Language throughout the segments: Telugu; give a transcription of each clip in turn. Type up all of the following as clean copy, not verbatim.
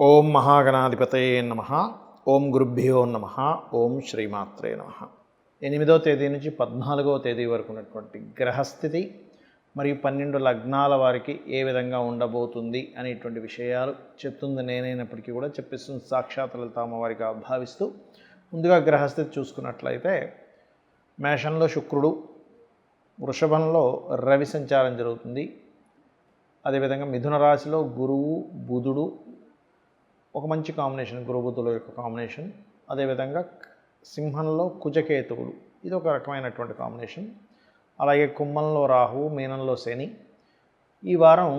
ఓం మహాగణాధిపతయే నమః. ఓం గురుభ్యో నమః. ఓం శ్రీమాత్రే నమః. 8వ తేదీ నుంచి 14వ తేదీ వరకు ఉన్నటువంటి గ్రహస్థితి మరియు 12 లగ్నాల వారికి ఏ విధంగా ఉండబోతుంది అనేటువంటి విషయాలు చెప్తుంది నేనైనప్పటికీ కూడా చెప్పిస్తుంది సాక్షాత్ లలితామ్మవారిగా భావిస్తూ ముందుగా గ్రహస్థితి చూసుకున్నట్లయితే మేషంలో శుక్రుడు, వృషభంలో రవి సంచారం జరుగుతుంది. అదేవిధంగా మిథున రాశిలో గురువు, బుధుడు ఒక మంచి కాంబినేషన్, గురు బుధుల యొక్క కాంబినేషన్. అదేవిధంగా సింహంలో కుజకేతువులు, ఇది ఒక రకమైనటువంటి కాంబినేషన్. అలాగే కుంభంలో రాహువు, మీనంలో శని. ఈ వారం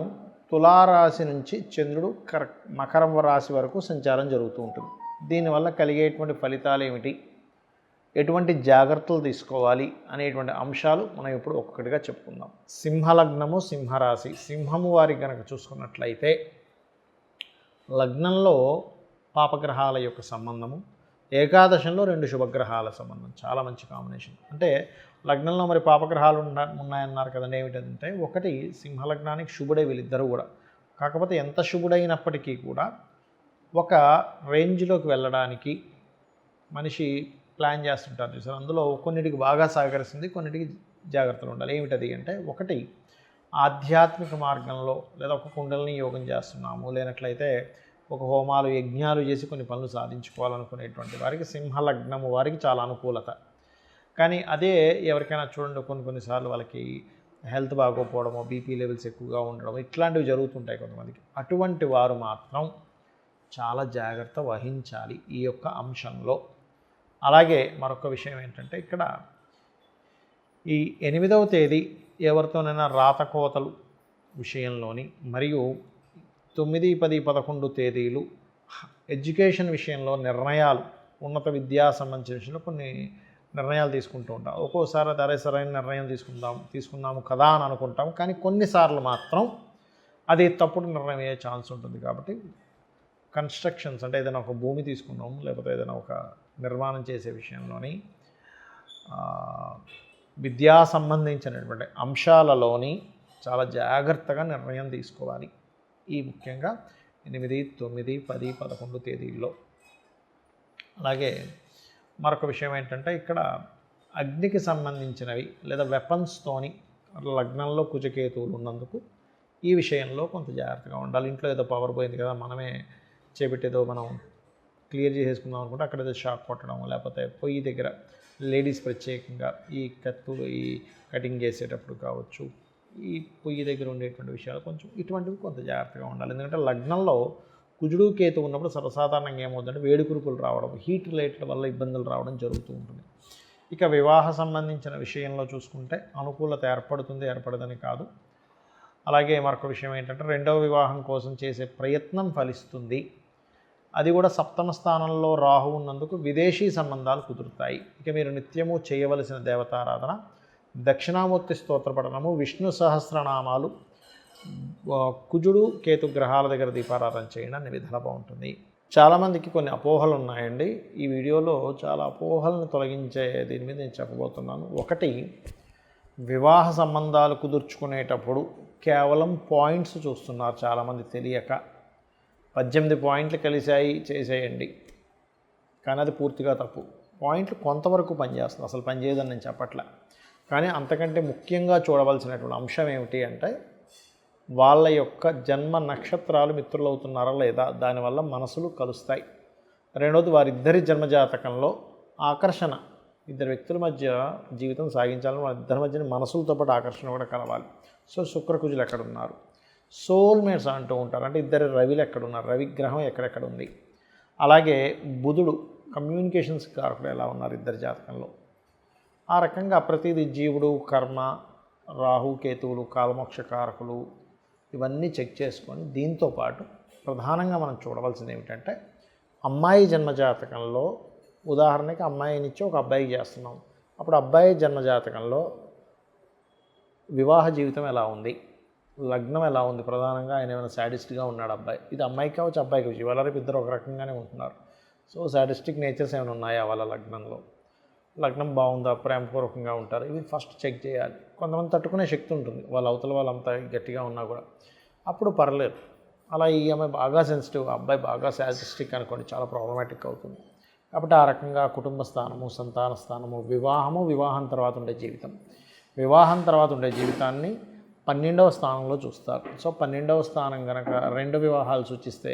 తులారాశి నుంచి చంద్రుడు మకరం రాశి వరకు సంచారం జరుగుతూ ఉంటుంది. దీనివల్ల కలిగేటువంటి ఫలితాలు ఏమిటి, ఎటువంటి జాగ్రత్తలు తీసుకోవాలి అనేటువంటి అంశాలు మనం ఇప్పుడు ఒక్కొక్కటిగా చెప్పుకుందాం. సింహలగ్నము, సింహరాశి. సింహము వారికి కనుక చూసుకున్నట్లయితే లగ్నంలో పాపగ్రహాల యొక్క సంబంధము, ఏకాదశంలో 2 శుభగ్రహాల సంబంధం, చాలా మంచి కాంబినేషన్. అంటే లగ్నంలో మరి పాపగ్రహాలు ఉన్నాయన్నారు కదండి. ఏమిటంటే ఒకటి సింహలగ్నానికి శుభుడే వీళ్ళిద్దరూ కూడా. కాకపోతే ఎంత శుభుడైనప్పటికీ కూడా ఒక రేంజ్లోకి వెళ్ళడానికి మనిషి ప్లాన్ చేస్తుంటారు చూసారు. అందులో కొన్నిటికి బాగా సహకరిస్తుంది, కొన్నిటికి జాగ్రత్తలు ఉండాలి. ఏమిటది అంటే ఒకటి ఆధ్యాత్మిక మార్గంలో లేదా ఒక కుండలిని యోగం చేస్తున్నాము, లేనట్లయితే ఒక హోమాలు యజ్ఞాలు చేసి కొన్ని పనులు సాధించుకోవాలనుకునేటువంటి వారికి సింహలగ్నము వారికి చాలా అనుకూలత. కానీ అదే ఎవరికైనా చూడండి, కొన్నిసార్లు వాళ్ళకి హెల్త్ బాగోపోవడమో, బీపీ లెవెల్స్ ఎక్కువగా ఉండడం, ఇట్లాంటివి జరుగుతుంటాయి కొంతమందికి. అటువంటి వారు మాత్రం చాలా జాగ్రత్త వహించాలి ఈ యొక్క అంశంలో. అలాగే మరొక విషయం ఏంటంటే ఇక్కడ ఈ 8వ తేదీ ఎవరితోనైనా రాతకోతలు విషయంలోని మరియు 9, 10, 11 తేదీలు ఎడ్యుకేషన్ విషయంలో నిర్ణయాలు, ఉన్నత విద్యా సంబంధించిన విషయంలో కొన్ని నిర్ణయాలు తీసుకుంటూ ఉంటాం. ఒక్కోసారి అదే సరైన నిర్ణయం తీసుకుందాము కదా అని అనుకుంటాం, కానీ కొన్నిసార్లు మాత్రం అది తప్పుడు నిర్ణయం అయ్యే ఛాన్స్ ఉంటుంది. కాబట్టి కన్స్ట్రక్షన్స్ అంటే ఏదైనా ఒక భూమి తీసుకున్నాము, లేకపోతే ఏదైనా ఒక నిర్మాణం చేసే విషయంలోని విద్యా సంబంధించినటువంటి అంశాలలోని చాలా జాగ్రత్తగా నిర్ణయం తీసుకోవాలి. ఈ ముఖ్యంగా 8, 9, 10, 11 తేదీల్లో. అలాగే మరొక విషయం ఏంటంటే ఇక్కడ అగ్నికి సంబంధించినవి లేదా వెపన్స్తోని లగ్నంలో కుజకేతువులు ఉన్నందుకు ఈ విషయంలో కొంత జాగ్రత్తగా ఉండాలి. ఇంట్లో ఏదో పవర్ పోయింది కదా, మనమే చేపెట్టేదో మనం క్లియర్ చేసేసుకుందాం అనుకుంటే అక్కడ ఏదో షాక్ కొట్టడం, లేకపోతే పొయ్యి దగ్గర లేడీస్ ప్రత్యేకంగా ఈ కత్తులు ఈ కటింగ్ చేసేటప్పుడు కావచ్చు, ఈ పొయ్యి దగ్గర ఉండేటువంటి విషయాలు కొంచెం ఇటువంటివి కొంత జాగ్రత్తగా ఉండాలి. ఎందుకంటే లగ్నంలో కుజుడు కేతు ఉన్నప్పుడు సర్వసాధారణంగా ఏమవుతుందంటే వేడికురుపులు రావడం, హీట్ రిలేటెడ్ వల్ల ఇబ్బందులు రావడం జరుగుతూ ఉంటుంది. ఇక వివాహ సంబంధించిన విషయంలో చూసుకుంటే అనుకూలత ఏర్పడదని కాదు. అలాగే మరొక విషయం ఏంటంటే 2వ వివాహం కోసం చేసే ప్రయత్నం ఫలిస్తుంది. అది కూడా 7వ స్థానంలో రాహు ఉన్నందుకు విదేశీ సంబంధాలు కుదురుతాయి. ఇక మీరు నిత్యము చేయవలసిన దేవతారాధన దక్షిణామూర్తి స్తోత్ర పఠనము, విష్ణు సహస్రనామాలు, కుజుడు కేతు గ్రహాల దగ్గర దీపారాధన చేయడం అన్ని విధాలా బాగుంటుంది. చాలామందికి కొన్ని అపోహలు ఉన్నాయండి. ఈ వీడియోలో చాలా అపోహలను తొలగించే దీని మీద నేను చెప్పబోతున్నాను. ఒకటి, వివాహ సంబంధాలు కుదుర్చుకునేటప్పుడు కేవలం పాయింట్స్ చూస్తున్నారు చాలామంది తెలియక. 18 పాయింట్లు కలిశాయి చేసేయండి, కానీ అది పూర్తిగా తప్పు. పాయింట్లు కొంతవరకు పనిచేస్తుంది, అసలు పనిచేయదని నేను చెప్పట్లే. కానీ అంతకంటే ముఖ్యంగా చూడవలసినటువంటి అంశం ఏమిటి అంటే వాళ్ళ యొక్క జన్మ నక్షత్రాలు మిత్రులవుతున్నారా లేదా, దానివల్ల మనసులు కలుస్తాయి. రెండవది, వారిద్దరి జన్మజాతకంలో ఆకర్షణ, ఇద్దరు వ్యక్తుల మధ్య జీవితం సాగించాలని వాళ్ళిద్దరి మధ్య మనసులతో పాటు ఆకర్షణ కూడా కలవాలి. సో శుక్రకుజులు ఎక్కడున్నారు, సోల్మేట్స్ అంటూ ఉంటారు, అంటే ఇద్దరు రవిలు ఎక్కడున్నారు, రవిగ్రహం ఎక్కడెక్కడ ఉంది. అలాగే బుధుడు కమ్యూనికేషన్స్ కారకుడు ఎలా ఉన్నారు ఇద్దరి జాతకంలో. ఆ రకంగా ప్రతిదీ జీవుడు, కర్మ, రాహు కేతువులు కాలమోక్ష కారకులు, ఇవన్నీ చెక్ చేసుకొని దీంతోపాటు ప్రధానంగా మనం చూడవలసింది ఏమిటంటే అమ్మాయి జన్మజాతకంలో, ఉదాహరణకి అమ్మాయినిచ్చి ఒక అబ్బాయికి చేస్తున్నాం, అప్పుడు అబ్బాయి జన్మజాతకంలో వివాహ జీవితం ఎలా ఉంది, లగ్నం ఎలా ఉంది, ప్రధానంగా ఆయన ఏమైనా శాడిస్ట్గా ఉన్నాడు అబ్బాయి. ఇది అమ్మాయికి కావచ్చు అబ్బాయికి కావచ్చు, ఇవాళ రేపు ఇద్దరు ఒక రకంగానే ఉంటున్నారు. సో శాడిస్టిక్ నేచర్స్ ఏమైనా ఉన్నాయా వాళ్ళ లగ్నంలో, లగ్నం బాగుందా, ప్రేమపూర్వకంగా ఉంటారు, ఇవి ఫస్ట్ చెక్ చేయాలి. కొంతమంది తట్టుకునే శక్తి ఉంటుంది, వాళ్ళ అవతల వాళ్ళంతా గట్టిగా ఉన్నా కూడా, అప్పుడు పర్లేదు. అలా ఈ అమ్మాయి బాగా సెన్సిటివ్, అబ్బాయి బాగా శాడిస్టిక్ అనుకోండి, చాలా ప్రాబ్లమాటిక్ అవుతుంది. కాబట్టి ఆ రకంగా కుటుంబ స్థానము, సంతాన స్థానము, వివాహం తర్వాత ఉండే జీవితం, వివాహం తర్వాత ఉండే జీవితాన్ని 12వ స్థానంలో చూస్తారు. సో 12వ స్థానం కనుక 2 వివాహాలు సూచిస్తే,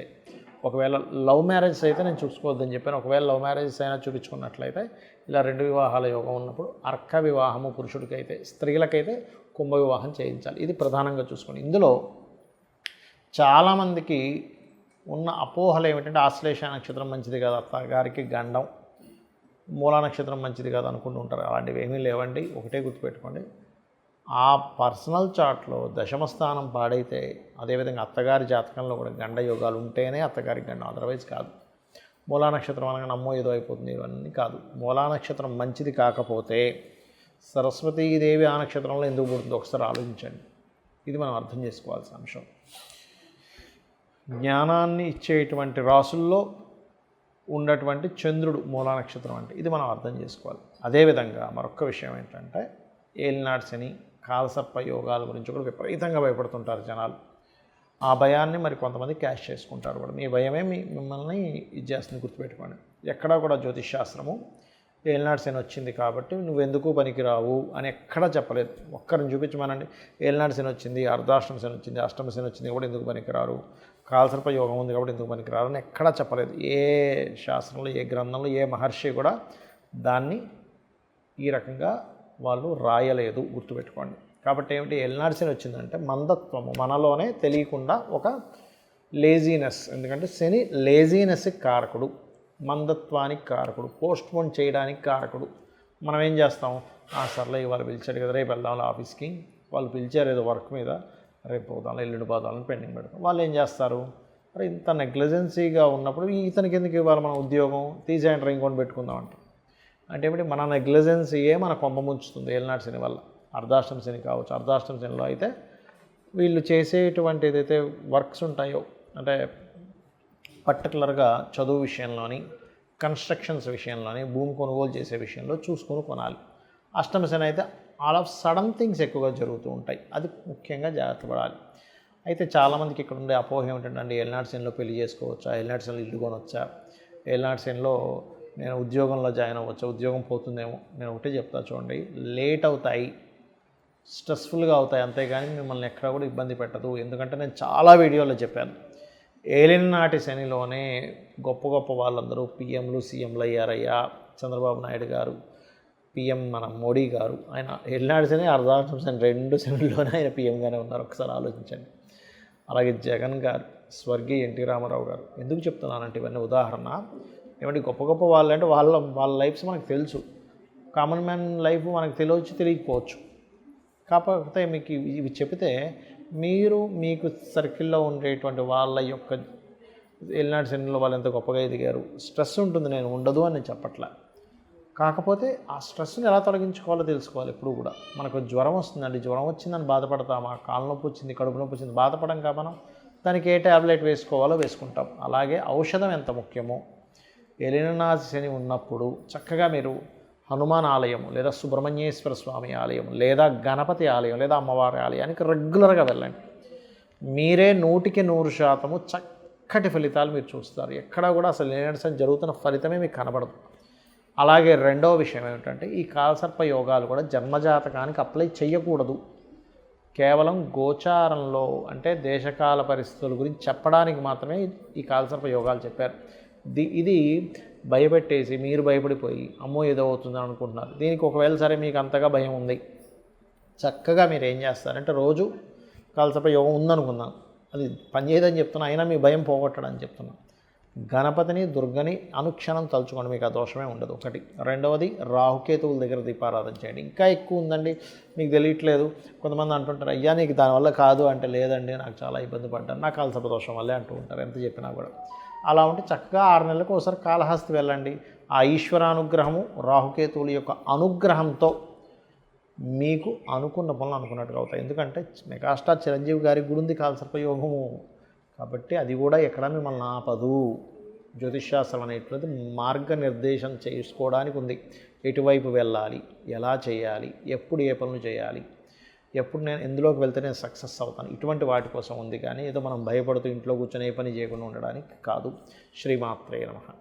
ఒకవేళ లవ్ మ్యారేజెస్ అయితే నేను చూసుకోవద్దని చెప్పాను. ఒకవేళ లవ్ మ్యారేజెస్ అయినా చూపించుకున్నట్లయితే ఇలా 2 వివాహాల యోగం ఉన్నప్పుడు అర్క వివాహము పురుషుడికైతే, స్త్రీలకైతే కుంభ వివాహం చేయించాలి. ఇది ప్రధానంగా చూసుకోండి. ఇందులో చాలామందికి ఉన్న అపోహలు ఏమిటంటే ఆశ్లేష నక్షత్రం మంచిది కాదు, అత్తగారికి గండం, మూలా నక్షత్రం మంచిది కాదు అనుకుంటూ ఉంటారు. అలాంటివి ఏమీ లేవండి. ఒకటే గుర్తుపెట్టుకోండి, ఆ పర్సనల్ చార్ట్లో దశమ స్థానం పాడైతే, అదేవిధంగా అత్తగారి జాతకంలో కూడా గండ యోగాలు ఉంటేనే అత్తగారికి గండం, అదర్వైజ్ కాదు. మూలా నక్షత్రం అనగా నమ్మో ఏదో అయిపోతుంది, ఇవన్నీ కాదు. మూలా నక్షత్రం మంచిది కాకపోతే సరస్వతీదేవి ఆ నక్షత్రంలో ఎందుకు పుడుతుందో ఒకసారి ఆలోచించండి. ఇది మనం అర్థం చేసుకోవాల్సిన అంశం. జ్ఞానాన్ని ఇచ్చేటువంటి రాసుల్లో ఉన్నటువంటి చంద్రుడు మూలా నక్షత్రం అంటే ఇది మనం అర్థం చేసుకోవాలి. అదేవిధంగా మరొక విషయం ఏంటంటే ఏలినాటి శని, కాలసర్ప యోగాల గురించి కూడా విపరీతంగా భయపడుతుంటారు జనాలు. ఆ భయాన్ని మరి కొంతమంది క్యాష్ చేసుకుంటారు కూడా. మీ భయమే మిమ్మల్ని ఇది చేస్తుంది, గుర్తుపెట్టుకోండి. ఎక్కడా కూడా జ్యోతిష్ శాస్త్రము ఏలినాటి శని వచ్చింది కాబట్టి నువ్వెందుకు పనికిరావు అని ఎక్కడా చెప్పలేదు. ఒక్కరిని చూపించమనండి, ఏలినాటి శని వచ్చింది, అర్ధాష్టమ శని వచ్చింది, అష్టమ శని వచ్చింది కూడా ఎందుకు పనికిరారు, కాలసర్ప యోగం ఉంది కాబట్టి ఎందుకు పనికిరారు అని ఎక్కడా చెప్పలేదు. ఏ శాస్త్రంలో, ఏ గ్రంథంలో, ఏ మహర్షి కూడా దాన్ని ఈ రకంగా వాళ్ళు రాయలేదు, గుర్తుపెట్టుకోండి. కాబట్టి ఏమిటి, ఏలినాటి శని వచ్చిందంటే మందత్వము, మనలోనే తెలియకుండా ఒక లేజీనెస్. ఎందుకంటే శని లేజీనెస్కి కారకుడు, మందత్వానికి కారకుడు, పోస్ట్పోన్ చేయడానికి కారకుడు. మనం ఏం చేస్తాం, సర్లే ఇవాళ పిలిచాడు కదా రేపు వెళ్దాం ఆఫీస్కి, వాళ్ళు పిలిచారు ఏదో వర్క్ మీద, రేపు పోదాం ఎల్లుండి పోదామని పెండింగ్ పెడతాం. వాళ్ళు ఏం చేస్తారు, మరి ఇంత నెగ్లిజెన్సీగా ఉన్నప్పుడు ఇతనికి ఎందుకు ఇవ్వాలి మనం ఉద్యోగం, తీసేయండి ఇంకొని పెట్టుకుందాం అంటాం. అంటే ఏమిటి, మన నెగ్లిజెన్సీయే మన కొంప ముంచుతుంది ఏలినాటి శని వల్ల. అర్ధాష్టమ శని కావచ్చు, అర్ధాష్టమ శనిలో అయితే వీళ్ళు చేసేటువంటి ఏదైతే వర్క్స్ ఉంటాయో, అంటే పర్టికులర్గా చదువు విషయంలోని, కన్స్ట్రక్షన్స్ విషయంలోని, భూమి కొనుగోలు చేసే విషయంలో చూసుకొని కొనాలి. అష్టమ శని అయితే ఆల్ ఆఫ్ సడన్ థింగ్స్ ఎక్కువగా జరుగుతూ ఉంటాయి, అది ముఖ్యంగా జాగ్రత్త పడాలి. అయితే చాలామందికి ఇక్కడ ఉండే అపోహ ఏమిటంటే ఏలినాటి శనిలో పెళ్లి చేసుకోవచ్చా, ఏలినాటి శనిలో ఇల్లు కొనవచ్చా, ఏలినాటి శనిలో నేను ఉద్యోగంలో జాయిన్ అవ్వచ్చా, ఉద్యోగం పోతుందేమో. నేను ఒకటే చెప్తా చూడండి, లేట్ అవుతాయి, స్ట్రెస్ఫుల్గా అవుతాయి, అంతేగాని మిమ్మల్ని ఎక్కడ కూడా ఇబ్బంది పెట్టదు. ఎందుకంటే నేను చాలా వీడియోలో చెప్పాను, ఏలినాటి శనిలోనే గొప్ప గొప్ప వాళ్ళందరూ పిఎంలు సీఎంలు అయ్యారయ్యా. చంద్రబాబు నాయుడు గారు, పిఎం మన మోడీ గారు, ఆయన ఏలినాటి శని, అర్ధాష్టమ శని 2 శనిలోనే ఆయన పిఎంగానే ఉన్నారు, ఒకసారి ఆలోచించండి. అలాగే జగన్ గారు, స్వర్గీయ ఎన్టీ రామారావు గారు. ఎందుకు చెప్తున్నానంటే ఇవన్నీ ఉదాహరణ, ఏమంటే గొప్ప గొప్ప వాళ్ళు అంటే వాళ్ళ లైఫ్స్ మనకు తెలుసు, కామన్ మ్యాన్ లైఫ్ మనకు తెలియచ్చు, తెలియకపోవచ్చు. కాకపోతే మీకు ఇవి చెప్తే మీకు సర్కిల్లో ఉండేటువంటి వాళ్ళ యొక్క ఏలినాటి శనిలో వాళ్ళు ఎంత గొప్పగా ఎదిగారు, స్ట్రెస్ ఉంటుంది, నేను ఉండదు అని చెప్పట్లే. కాకపోతే ఆ స్ట్రెస్ని ఎలా తొలగించుకోవాలో తెలుసుకోవాలి. ఎప్పుడు కూడా మనకు జ్వరం వస్తుందండి, జ్వరం వచ్చిందని బాధపడతామా, కాళ్ళ నొప్పి వచ్చింది, కడుపు నొప్పి వచ్చింది బాధపడం కా మనం, దానికి ఏ ట్యాబ్లెట్ వేసుకోవాలో వేసుకుంటాం. అలాగే ఔషధం ఎంత ముఖ్యమో, ఏలినాటి శని ఉన్నప్పుడు చక్కగా మీరు హనుమాన్ ఆలయం లేదా సుబ్రహ్మణ్యేశ్వర స్వామి ఆలయం లేదా గణపతి ఆలయం లేదా అమ్మవారి ఆలయానికి రెగ్యులర్గా వెళ్ళండి. మీరే 100% చక్కటి ఫలితాలు మీరు చూస్తారు. ఎక్కడా కూడా అసలు ఏలినాటి శని జరుగుతున్న ఫలితమే మీకు కనబడదు. అలాగే రెండవ విషయం ఏమిటంటే ఈ కాలసర్ప యోగాలు కూడా జన్మజాతకానికి అప్లై చేయకూడదు. కేవలం గోచారంలో అంటే దేశకాల పరిస్థితుల గురించి చెప్పడానికి మాత్రమే ఈ కాలసర్ప యోగాలు చెప్పారు. ఇది భయపెట్టేసి మీరు భయపడిపోయి అమ్మో ఏదో అవుతుందని అనుకుంటున్నారు. దీనికి ఒకవేళ సరే మీకు అంతగా భయం ఉంది, చక్కగా మీరు ఏం చేస్తారంటే రోజు కాలసర్ప యోగం ఉందనుకుందాం, అది పనిచేయదని చెప్తున్నా, అయినా మీ భయం పోగొట్టడని చెప్తున్నా. గణపతిని దుర్గని అనుక్షణం తలుచుకోండి, మీకు ఆ దోషమే ఉండదు. ఒకటి. రెండవది రాహుకేతువుల దగ్గర దీపారాధన చేయండి. ఇంకా ఎక్కువ ఉందండి మీకు తెలియట్లేదు, కొంతమంది అంటుంటారు అయ్యా నీకు దానివల్ల కాదు అంటే, లేదండి నాకు చాలా ఇబ్బంది పడ్డాను, నాకు కాలసర్ప దోషం వల్లే అంటూ ఉంటారు ఎంత చెప్పినా కూడా. అలా ఉంటే చక్కగా 6 నెలలకు ఒకసారి కాళహస్తి వెళ్ళండి. ఆ ఈశ్వరానుగ్రహము, రాహుకేతువుల యొక్క అనుగ్రహంతో మీకు అనుకున్న పనులు అనుకున్నట్టుగా అవుతాయి. ఎందుకంటే మెగాస్టార్ చిరంజీవి గారికి కూడా ఉంది కాలసర్ప యోగము, కాబట్టి అది కూడా ఎక్కడ మిమ్మల్ని ఆపదు. జ్యోతిష్శాస్త్రం అనేటువంటిది మార్గనిర్దేశం చేసుకోవడానికి ఉంది. ఎటువైపు వెళ్ళాలి, ఎలా చేయాలి, ఎప్పుడు ఏ పనులు చేయాలి, ఎప్పుడు నేను ఎందులోకి వెళ్తే నేను సక్సెస్ అవుతాను, ఇటువంటి వాటి కోసం ఉంది. కానీ ఏదో మనం భయపడుతూ ఇంట్లో కూర్చొని ఏ పని చేయకుండా ఉండడానికి కాదు. శ్రీమాత్రే నమః.